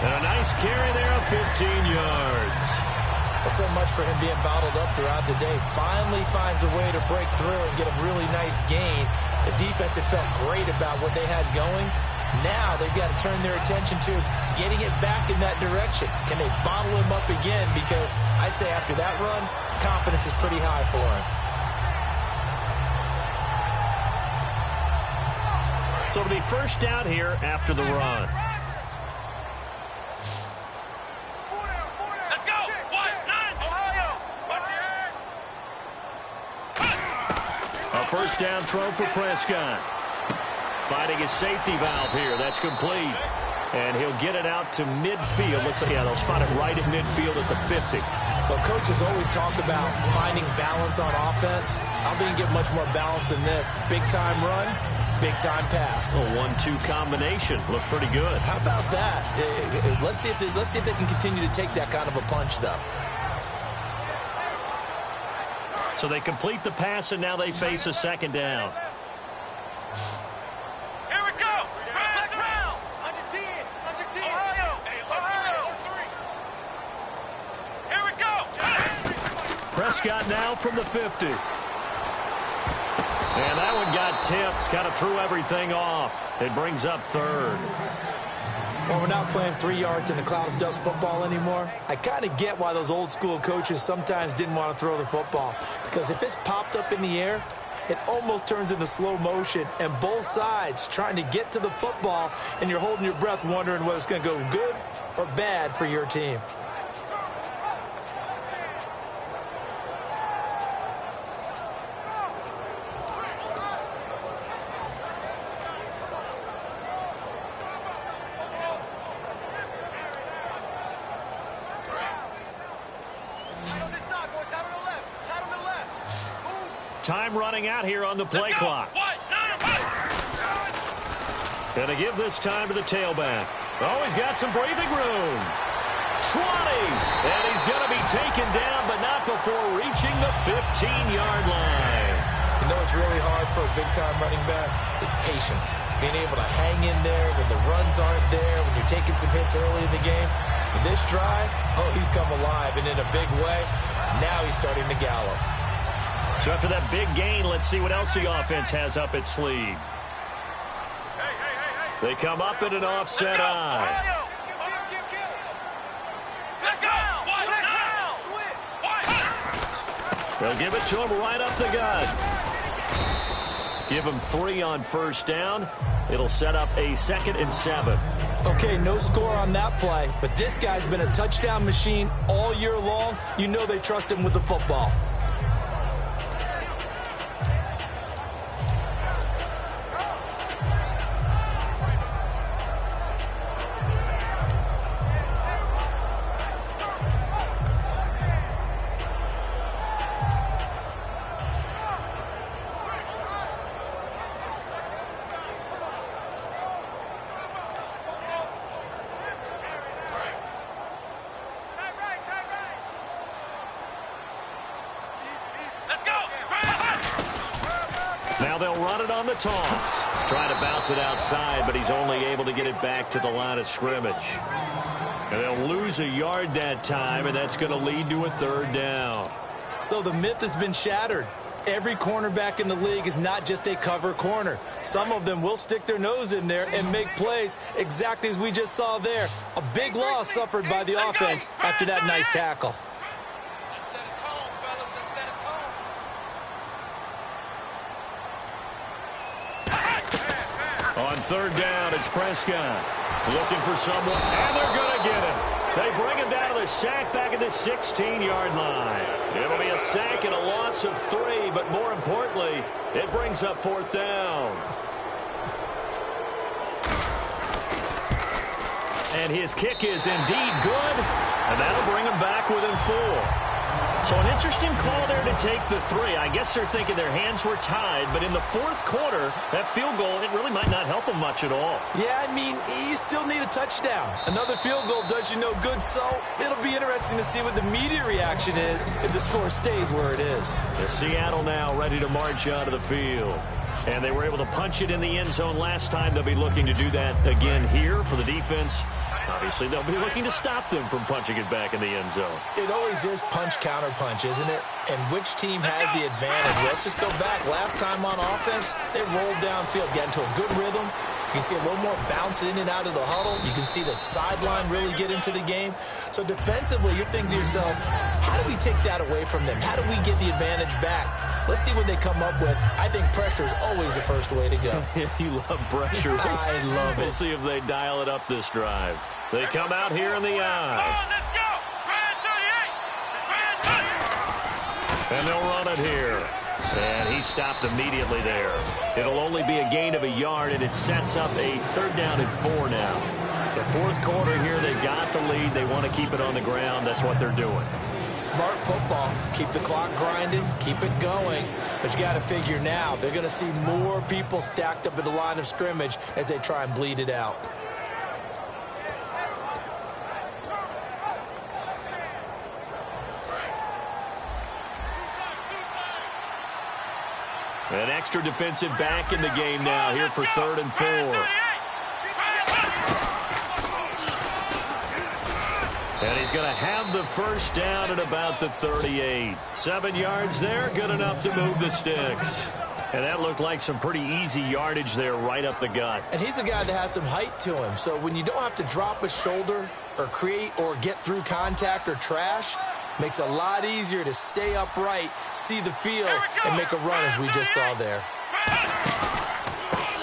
S3: And a nice carry there of 15 yards.
S4: Well, so much for him being bottled up throughout the day. Finally finds a way to break through and get a really nice gain. The defense had felt great about what they had going. Now they've got to turn their attention to getting it back in that direction. Can they bottle him up again? Because I'd say after that run, confidence is pretty high for him.
S3: So it'll be first down here after the run.
S5: Let's go! 1-9, Ohio!
S3: A first down throw for Prescott. Finding his safety valve here. That's complete. And he'll get it out to midfield. Looks like, yeah, they'll spot it right at midfield at the 50.
S4: Well, coaches always talk about finding balance on offense. I don't think you get much more balance than this. Big-time run, big-time pass.
S3: A 1-2 combination. Looked pretty good.
S4: How about that? Let's see if they can continue to take that kind of a punch, though.
S3: So they complete the pass, and now they face a second down.
S5: Here we go! Next round! Under 10! Under 10! Ohio! Ohio! Here we go!
S3: Prescott now from the 50. And that one got tipped. Kind of threw everything off. It brings up third.
S4: Well, we're not playing 3 yards in a cloud of dust football anymore. I kind of get why those old school coaches sometimes didn't want to throw the football. Because if it's popped up in the air, it almost turns into slow motion. And both sides trying to get to the football, and you're holding your breath wondering whether it's going to go good or bad for your team.
S3: Time running out here on the play clock. Gonna give this time to the tailback. Oh, he's got some breathing room. 20. And he's going to be taken down, but not before reaching the 15-yard line.
S4: You know what's really hard for a big-time running back is patience. Being able to hang in there when the runs aren't there, when you're taking some hits early in the game. With this drive, oh, he's come alive, and in a big way. Now he's starting to gallop.
S3: So after that big gain, let's see what else the offense has up its sleeve. They come up in an offset eye. They'll give it to him right up the gut. Give him 3 on first down. It'll set up a 2nd and 7.
S4: Okay, no score on that play, but this guy's been a touchdown machine all year long. You know they trust him with the football.
S3: the toss. Trying to bounce it outside, but he's only able to get it back to the line of scrimmage. And they'll lose a yard that time, and that's going to lead to a 3rd down.
S4: So the myth has been shattered. Every cornerback in the league is not just a cover corner. Some of them will stick their nose in there and make plays exactly as we just saw there. A big loss suffered by the offense after that nice tackle.
S3: On 3rd down, it's Prescott. Looking for someone, and they're going to get him. They bring him down to the sack back at the 16-yard line. It'll be a sack and a loss of 3, but more importantly, it brings up 4th down. And his kick is indeed good, and that'll bring him back within 4. So an interesting call there to take the 3. I guess they're thinking their hands were tied, but in the 4th quarter, that field goal, it really might not help them much at all.
S4: Yeah, I mean, you still need a touchdown. Another field goal does you no good, so it'll be interesting to see what the media reaction is if the score stays where it is.
S3: The Seattle now ready to march out of the field. And they were able to punch it in the end zone last time. They'll be looking to do that again here for the defense. Obviously, they'll be looking to stop them from punching it back in the end zone.
S4: It always is punch, counter punch, isn't it? And which team has the advantage? Let's just go back. Last time on offense, they rolled downfield, got into a good rhythm. You can see a little more bounce in and out of the huddle. You can see the sideline really get into the game. So defensively, you're thinking to yourself, how do we take that away from them? How do we get the advantage back? Let's see what they come up with. I think pressure is always the first way to go.
S3: You love pressure.
S4: I love it.
S3: We'll see if they dial it up this drive. They come out here in the eye.
S5: Let's go.
S3: And they'll run it here. And he stopped immediately there. It'll only be a gain of a yard, and it sets up a 3rd down and 4 now. The 4th quarter here, they've got the lead. They want to keep it on the ground. That's what they're doing.
S4: Smart football. Keep the clock grinding. Keep it going. But you got to figure now, they're going to see more people stacked up at the line of scrimmage as they try and bleed it out.
S3: An extra defensive back in the game now here for 3rd and 4. And he's going to have the 1st down at about the 38. 7 yards there, good enough to move the sticks. And that looked like some pretty easy yardage there right up the gut.
S4: And he's a guy that has some height to him. So when you don't have to drop a shoulder or create or get through contact or trash, makes it a lot easier to stay upright, see the field, and make a run as we just saw there.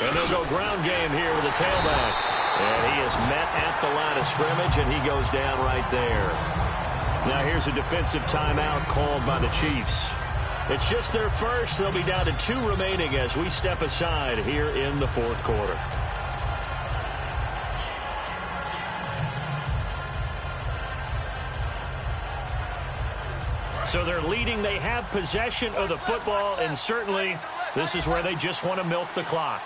S3: And they'll go ground game here with the tailback. And he is met at the line of scrimmage, and he goes down right there. Now here's a defensive timeout called by the Chiefs. It's just their first. They'll be down to 2 remaining as we step aside here in the 4th quarter. So they're leading. They have possession of the football, and certainly this is where they just want to milk the clock.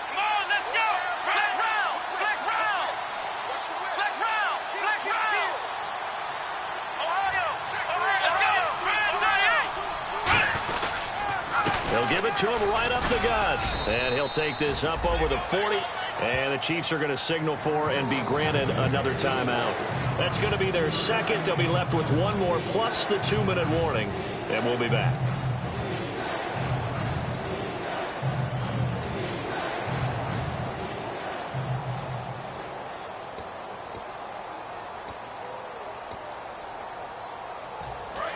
S5: Come on, let's go. Flex round. Flex round. Flex round. Flex round. Ohio. Let's go.
S3: They'll give it to him right up the gut. And he'll take this up over the 40. And the Chiefs are going to signal for and be granted another timeout. That's going to be their 2nd. They'll be left with 1 more plus the 2-minute warning. And we'll be back.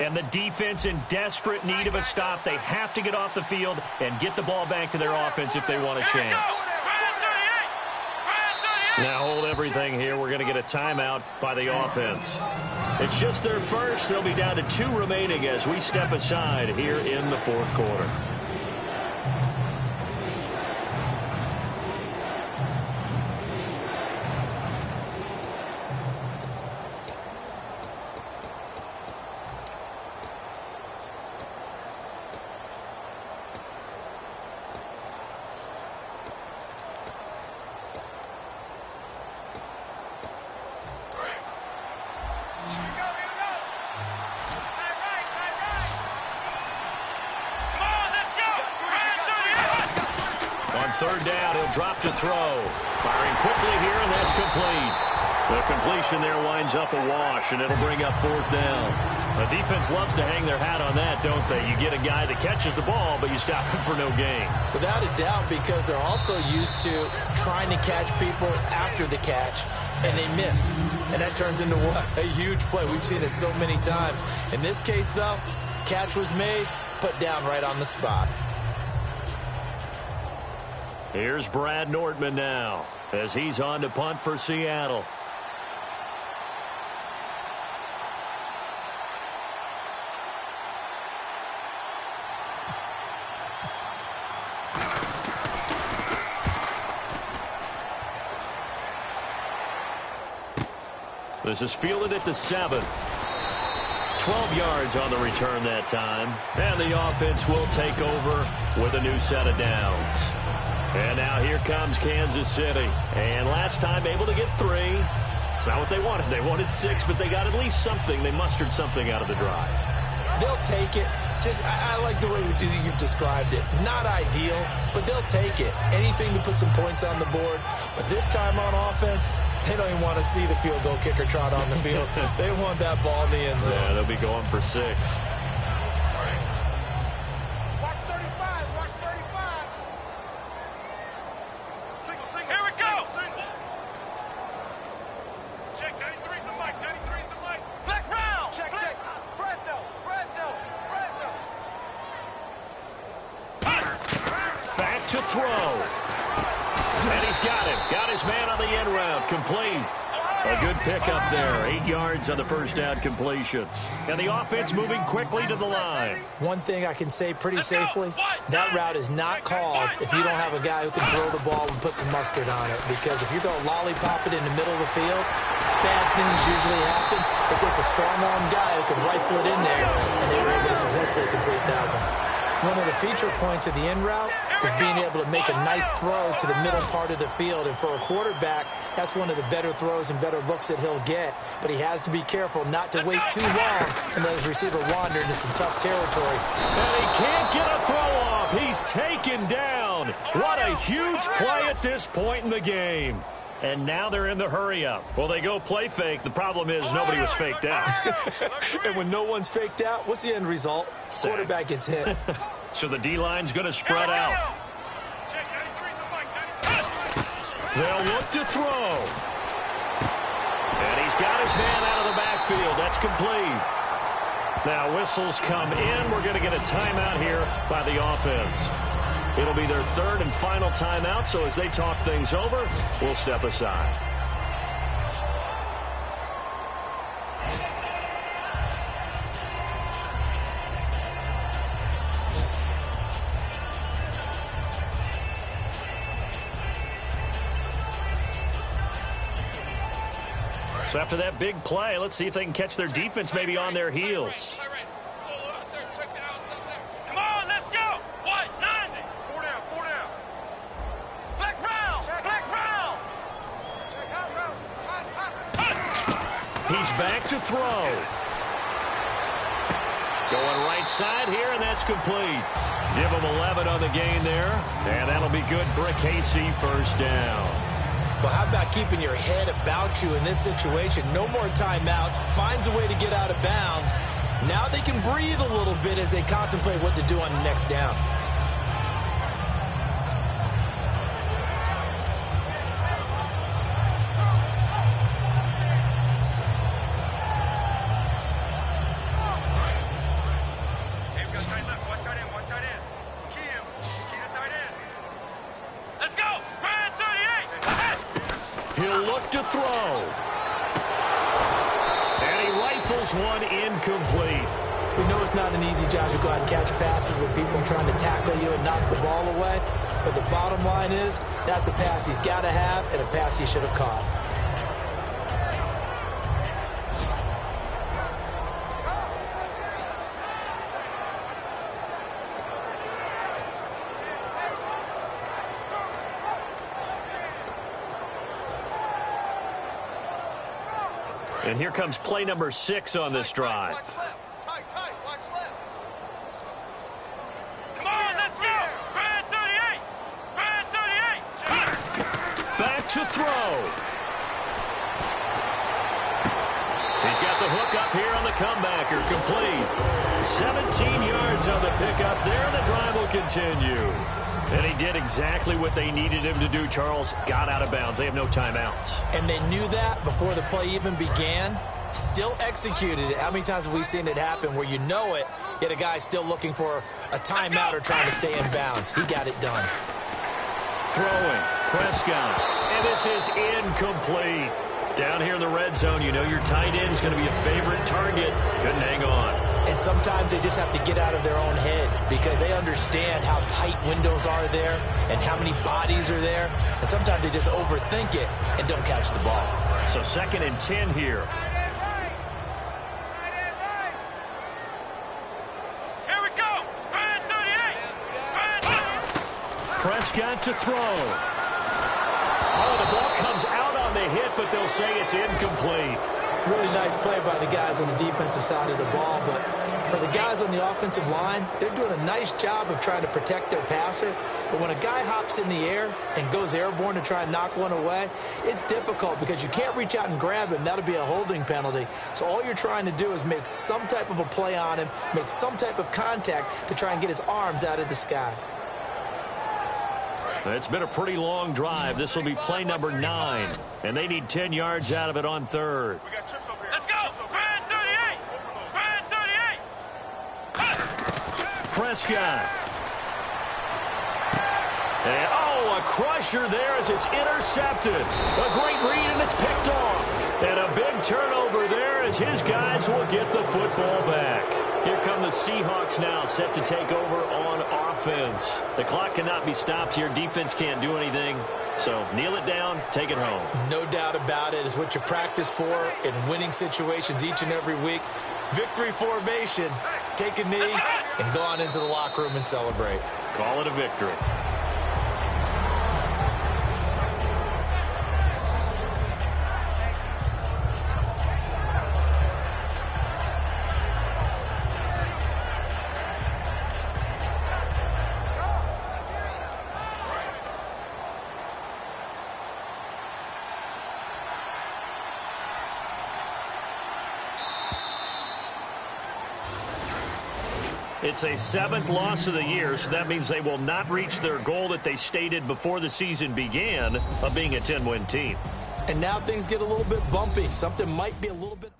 S3: And the defense in desperate need of a stop. They have to get off the field and get the ball back to their offense if they want a chance. Now hold everything here. We're going to get a timeout by the offense. It's just their first. They'll be down to 2 remaining as we step aside here in the 4th quarter.
S5: Come on, let's
S3: down. He'll drop to throw. Firing quickly here, and that's complete. The completion there winds up a wash, and it'll bring up 4th down. The defense loves to hang their hat on that, don't they? You get a guy that catches the ball, but you stop him for no gain.
S4: Without a doubt, because they're also used to trying to catch people after the catch, and they miss. And that turns into what? A huge play. We've seen it so many times. In this case, though, catch was made, put down right on the spot.
S3: Here's Brad Nordman now as he's on to punt for Seattle. This is fielded at the 7. 12 yards on the return that time. And the offense will take over with a new set of downs. And now here comes Kansas City. And last time able to get 3. It's not what they wanted. They wanted 6, but they got at least something. They mustered something out of the drive.
S4: They'll take it. I like the way you've described it. Not ideal, but they'll take it. Anything to put some points on the board. But this time on offense, they don't even want to see the field goal kicker trot on the field. They want that ball in the end zone.
S3: Yeah, they'll be going for 6.
S5: Watch 35. Watch 35. Single. Here we go. Single. Check. 93's the mic. 93's the mic. Flex round. Check. Fresno.
S3: Back to throw. And he's got him. Got his man on the end route. Complete. A good pickup there. 8 yards on the first down completion. And the offense moving quickly to the line.
S4: One thing I can say pretty safely, that route is not called if you don't have a guy who can throw the ball and put some mustard on it. Because if you're going to lollipop it in the middle of the field, bad things usually happen. It takes a strong-arm guy who can rifle it in there, and they were able to successfully complete that one. One of the feature points of the in route is being able to make a nice throw to the middle part of the field. And for a quarterback, that's one of the better throws and better looks that he'll get. But he has to be careful not to wait too long and let his receiver wander into some tough territory.
S3: And he can't get a throw off. He's taken down. What a huge play at this point in the game. And now they're in the hurry-up. Well, they go play fake. The problem is nobody was faked out.
S4: And when no one's faked out, what's the end result?
S3: Sack.
S4: Quarterback gets hit.
S3: So the D-line's going to spread out.
S5: Check. 93's the mic.
S3: They'll look to throw. And he's got his man out of the backfield. That's complete. Now whistles come in. We're going to get a timeout here by the offense. It'll be their 3rd and final timeout, so as they talk things over, we'll step aside. So after that big play, let's see if they can catch their defense maybe on their heels.
S5: Come on, let's go. What? 90. 4 down. Flex round. Check out round.
S3: He's back to throw. Going right side here, and that's complete. Give him 11 on the gain there, and that'll be good for a KC first down.
S4: Well, how about keeping your head about you in this situation? No more timeouts. Finds a way to get out of bounds. Now they can breathe a little bit as they contemplate what to do on the next down.
S5: Hey, we got tight left. Watch tight end. Key him. Key the tight end. Let's go. Brad 38.
S3: He'll look to throw. And he rifles one incomplete.
S4: We know it's not an easy job to go out and catch passes with people trying to tackle you and knock the ball away. But the bottom line is, that's a pass he's got to have and a pass he should have caught.
S3: And here comes play number 6 on this drive.
S5: Watch left. Tight. Watch left. Come on, let's go. Brad 38.
S3: to throw. He's got the hook up here on the comebacker, complete. 17 yards on the pickup there, and the drive will continue. And he did exactly what they needed him to do, Charles. Got out of bounds. They have no timeouts.
S4: And they knew that before the play even began. Still executed it. How many times have we seen it happen where you know it, yet a guy's still looking for a timeout or trying to stay in bounds? He got it done.
S3: Throwing, Prescott. And this is incomplete. Down here in the red zone, you know your tight end is going to be a favorite target. Couldn't hang on.
S4: And sometimes they just have to get out of their own head because they understand how tight windows are there and how many bodies are there. And sometimes they just overthink it and don't catch the ball.
S3: So 2nd and 10 here.
S5: Here we go. Brand 38.
S3: Prescott to throw. Oh, the ball comes out on the hit, but they'll say it's incomplete.
S4: Really nice play by the guys on the defensive side of the ball, but for the guys on the offensive line, they're doing a nice job of trying to protect their passer. But when a guy hops in the air and goes airborne to try and knock one away, it's difficult because you can't reach out and grab him. That'll be a holding penalty. So all you're trying to do is make some type of a play on him, make some type of contact to try and get his arms out of the sky.
S3: It's been a pretty long drive. This will be play number 9, and they need 10 yards out of it on 3rd.
S5: Let's go. Brand 38. Brand 38.
S3: Prescott. And, oh, a crusher there as it's intercepted. A great read, and it's picked off. And a big turnover there as his guys will get the football back. Here come the Seahawks now, set to take over on offense. The clock cannot be stopped here. Defense can't do anything. So kneel it down, take it home.
S4: No doubt about it. It's what you practice for in winning situations each and every week. Victory formation. Take a knee and go on into the locker room and celebrate.
S3: Call it a victory. It's a 7th loss of the year, so that means they will not reach their goal that they stated before the season began of being a 10-win team.
S4: And now things get a little bit bumpy. Something might be a little bit...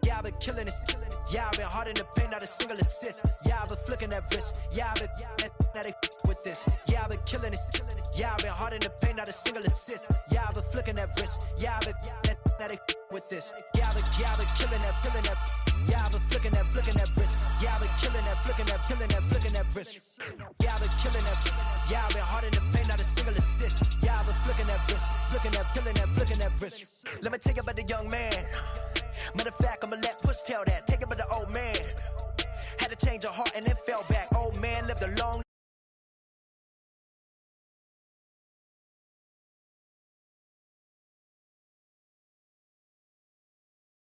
S1: Yeah, I've been killing this. Yeah, I've been hard in the paint, not a single assist. Yeah, I've been flicking that wrist. Yeah, I've been now they with this. Yeah, I've been killing this. Yeah, I've been hard in the paint, not a single assist. Yeah, I've been flicking that wrist. Yeah, I've been now they with this. Yeah, I've been killing that, feeling that. Yeah, I've been flicking that wrist. Yeah, I've been killing that, flicking that, flicking that wrist. Yeah, I've been killing that. Yeah, I've been hard in the paint, not a single assist. Yeah, I've been flicking that wrist, flicking that, flicking that wrist. Let me tell you about the young man. Matter of fact, I'ma let Push tell that. Take it by the old man. Had to change her heart and then fell back.